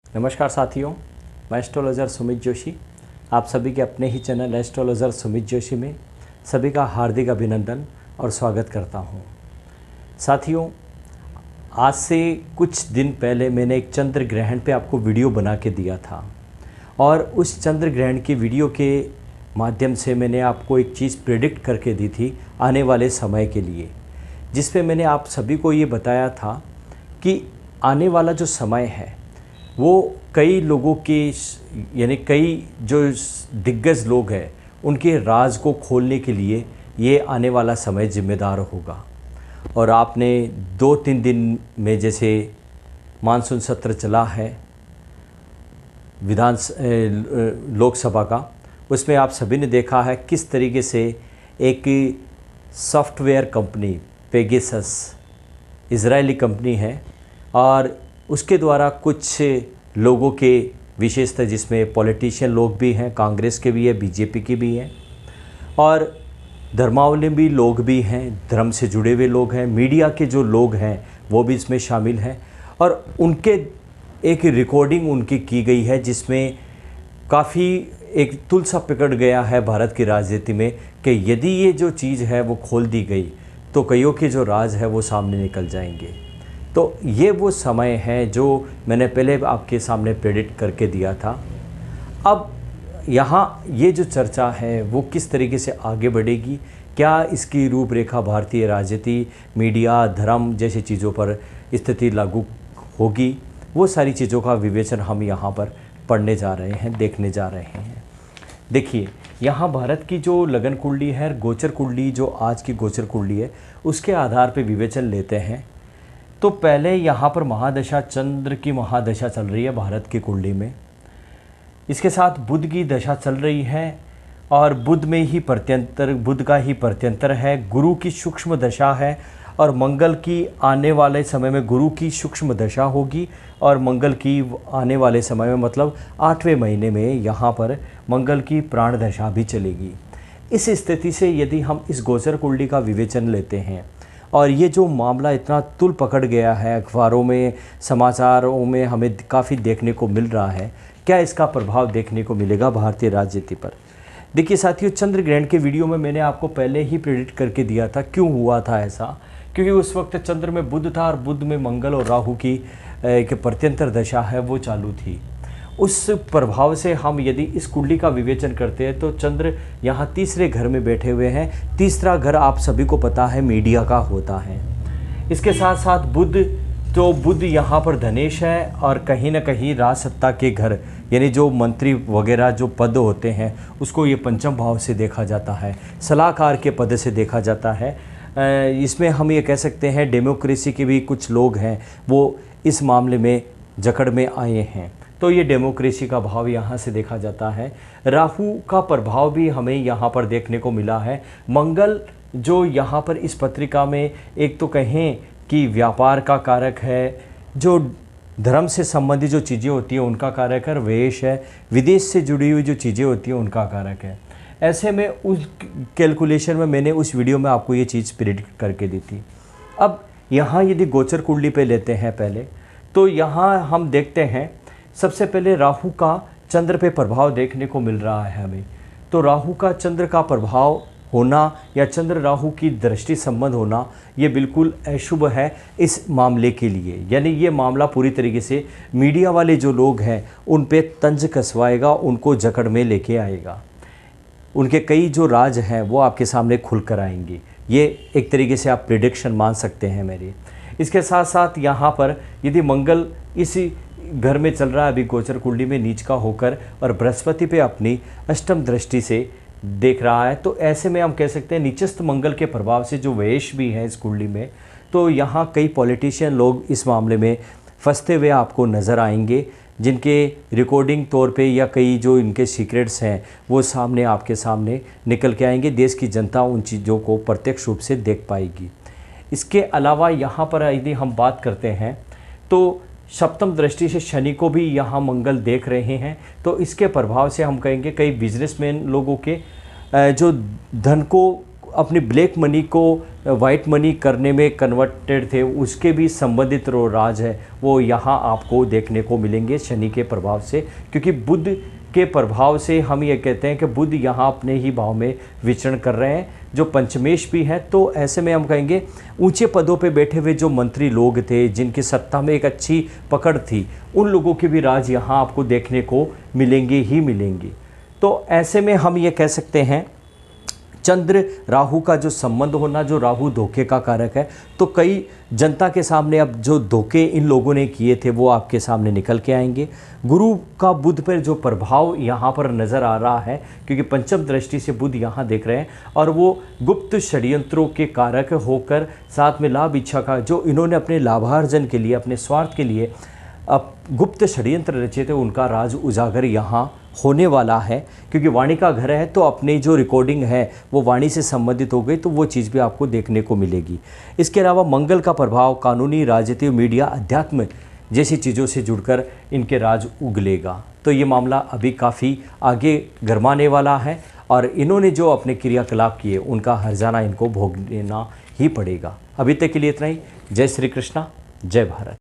नमस्कार साथियों, मैं एस्ट्रोलॉजर सुमित जोशी आप सभी के अपने ही चैनल एस्ट्रोलॉजर सुमित जोशी में सभी का हार्दिक अभिनंदन और स्वागत करता हूं। साथियों, आज से कुछ दिन पहले मैंने एक चंद्र ग्रहण पे आपको वीडियो बना के दिया था और उस चंद्र ग्रहण की वीडियो के माध्यम से मैंने आपको एक चीज़ प्रेडिक्ट करके दी थी आने वाले समय के लिए, जिस पे मैंने आप सभी को ये बताया था कि आने वाला जो समय है वो कई लोगों के यानी कई जो दिग्गज लोग हैं उनके राज को खोलने के लिए ये आने वाला समय जिम्मेदार होगा। और आपने 2-3 दिन में जैसे मानसून सत्र चला है लोकसभा का, उसमें आप सभी ने देखा है किस तरीके से एक software company Pegasus Israeli company है और उसके द्वारा कुछ लोगों के विशेषता, जिसमें पॉलिटिशियन लोग भी हैं, कांग्रेस के भी है, बीजेपी के भी हैं और धर्मावलंबी लोग भी हैं, धर्म से जुड़े हुए लोग हैं, मीडिया के जो लोग हैं वो भी इसमें शामिल हैं और उनके एक रिकॉर्डिंग उनकी की गई है जिसमें काफ़ी एक तुलसा पकड़ गया है भारत की राजनीति में कि यदि ये जो चीज़ है वो खोल दी गई तो कईयों के जो राज है वो सामने निकल जाएंगे। तो ये वो समय है जो मैंने पहले आपके सामने प्रेडिक्ट करके दिया था। अब यहाँ ये जो चर्चा है वो किस तरीके से आगे बढ़ेगी, क्या इसकी रूपरेखा भारतीय राजनीति, मीडिया, धर्म जैसी चीज़ों पर स्थिति लागू होगी, वो सारी चीज़ों का विवेचन हम यहाँ पर पढ़ने जा रहे हैं, देखने जा रहे हैं। देखिए, यहाँ भारत की जो लगन कुंडली है, गोचर कुंडली जो आज की गोचर कुंडली है, उसके आधार पर विवेचन लेते हैं। तो पहले यहाँ पर महादशा, चंद्र की महादशा चल रही है भारत की कुंडली में। इसके साथ बुध की दशा चल रही है और बुध का ही प्रत्यंतर है। गुरु की सूक्ष्म दशा है और मंगल की आने वाले समय में गुरु की सूक्ष्म दशा होगी और मंगल की आने वाले समय में मतलब 8वें महीने में यहाँ पर मंगल की प्राण दशा भी चलेगी। इस स्थिति से यदि हम इस गोचर कुंडली का विवेचन लेते हैं और ये जो मामला इतना तुल पकड़ गया है, अखबारों में, समाचारों में हमें काफ़ी देखने को मिल रहा है, क्या इसका प्रभाव देखने को मिलेगा भारतीय राजनीति पर। देखिए साथियों, चंद्र ग्रहण के वीडियो में मैंने आपको पहले ही प्रेडिक्ट करके दिया था। क्यों हुआ था ऐसा? क्योंकि उस वक्त चंद्र में बुध था और बुध में मंगल और राहु की एक प्रत्यंतर दशा है वो चालू थी। उस प्रभाव से हम यदि इस कुंडली का विवेचन करते हैं तो चंद्र यहाँ तीसरे घर में बैठे हुए हैं। तीसरा घर आप सभी को पता है मीडिया का होता है। इसके साथ साथ बुध यहाँ पर धनेश है और कहीं ना कहीं राज सत्ता के घर यानी जो मंत्री वगैरह जो पद होते हैं उसको ये पंचम भाव से देखा जाता है, सलाहकार के पद से देखा जाता है। इसमें हम ये कह सकते हैं डेमोक्रेसी के भी कुछ लोग हैं वो इस मामले में जकड़ में आए हैं, तो ये डेमोक्रेसी का भाव यहाँ से देखा जाता है। राहु का प्रभाव भी हमें यहाँ पर देखने को मिला है। मंगल जो यहाँ पर इस पत्रिका में एक तो कहें कि व्यापार का कारक है, जो धर्म से संबंधित जो चीज़ें होती हैं उनका कारक है, वेश है, विदेश से जुड़ी हुई जो चीज़ें होती हैं उनका कारक है। ऐसे में उस कैलकुलेशन में मैंने उस वीडियो में आपको ये चीज़ प्रेडिक्ट करके दी थी। अब यहाँ यदि गोचर कुंडली पे लेते हैं पहले, तो यहाँ हम देखते हैं सबसे पहले राहु का चंद्र पे प्रभाव देखने को मिल रहा है हमें। तो राहु का चंद्र का प्रभाव होना या चंद्र राहु की दृष्टि संबंध होना ये बिल्कुल अशुभ है इस मामले के लिए। यानी ये मामला पूरी तरीके से मीडिया वाले जो लोग हैं उन पे तंज कसवाएगा, उनको जकड़ में लेके आएगा। उनके कई जो राज हैं वो आपके सामने खुल कर आएंगे। ये एक तरीके से आप प्रिडिक्शन मान सकते हैं मेरी। इसके साथ साथ यहाँ पर यदि मंगल इसी घर में चल रहा है अभी गोचर कुंडली में नीच का होकर और बृहस्पति पे अपनी अष्टम दृष्टि से देख रहा है, तो ऐसे में हम कह सकते हैं नीचस्थ मंगल के प्रभाव से जो वेश भी है इस कुंडली में, तो यहाँ कई पॉलिटिशियन लोग इस मामले में फंसते हुए आपको नज़र आएंगे, जिनके रिकॉर्डिंग तौर पे या कई जो इनके सीक्रेट्स हैं वो सामने आपके सामने निकल के आएंगे। देश की जनता उन चीज़ों को प्रत्यक्ष रूप से देख पाएगी। इसके अलावा यहाँ पर यदि हम बात करते हैं तो सप्तम दृष्टि से शनि को भी यहाँ मंगल देख रहे हैं, तो इसके प्रभाव से हम कहेंगे कई बिजनेसमैन लोगों के जो धन को अपनी ब्लैक मनी को वाइट मनी करने में कन्वर्टेड थे, उसके भी संबंधित जो राज है वो यहाँ आपको देखने को मिलेंगे शनि के प्रभाव से। क्योंकि बुध के प्रभाव से हम ये कहते हैं कि बुध यहाँ अपने ही भाव में विचरण कर रहे हैं, जो पंचमेश भी हैं। तो ऐसे में हम कहेंगे ऊंचे पदों पे बैठे हुए जो मंत्री लोग थे, जिनकी सत्ता में एक अच्छी पकड़ थी, उन लोगों के भी राज यहाँ आपको देखने को मिलेंगे ही मिलेंगे। तो ऐसे में हम ये कह सकते हैं चंद्र राहु का जो संबंध होना, जो राहु धोखे का कारक है, तो कई जनता के सामने अब जो धोखे इन लोगों ने किए थे वो आपके सामने निकल के आएंगे। गुरु का बुध पर जो प्रभाव यहाँ पर नज़र आ रहा है, क्योंकि पंचम दृष्टि से बुध यहाँ देख रहे हैं और वो गुप्त षड्यंत्रों के कारक होकर साथ में लाभ इच्छा का, जो इन्होंने अपने लाभार्जन के लिए, अपने स्वार्थ के लिए अब गुप्त षड्यंत्र रचे थे, उनका राज उजागर यहाँ होने वाला है। क्योंकि वाणी का घर है तो अपनी जो रिकॉर्डिंग है वो वाणी से संबंधित हो गई, तो वो चीज़ भी आपको देखने को मिलेगी। इसके अलावा मंगल का प्रभाव कानूनी, राजनीति, मीडिया, अध्यात्म जैसी चीज़ों से जुड़कर इनके राज उगलेगा। तो ये मामला अभी काफ़ी आगे गरमाने वाला है और इन्होंने जो अपने क्रियाकलाप किए उनका हर्जाना इनको भोगना ही पड़ेगा। अभी तक के लिए इतना ही। जय श्री कृष्णा, जय भारत।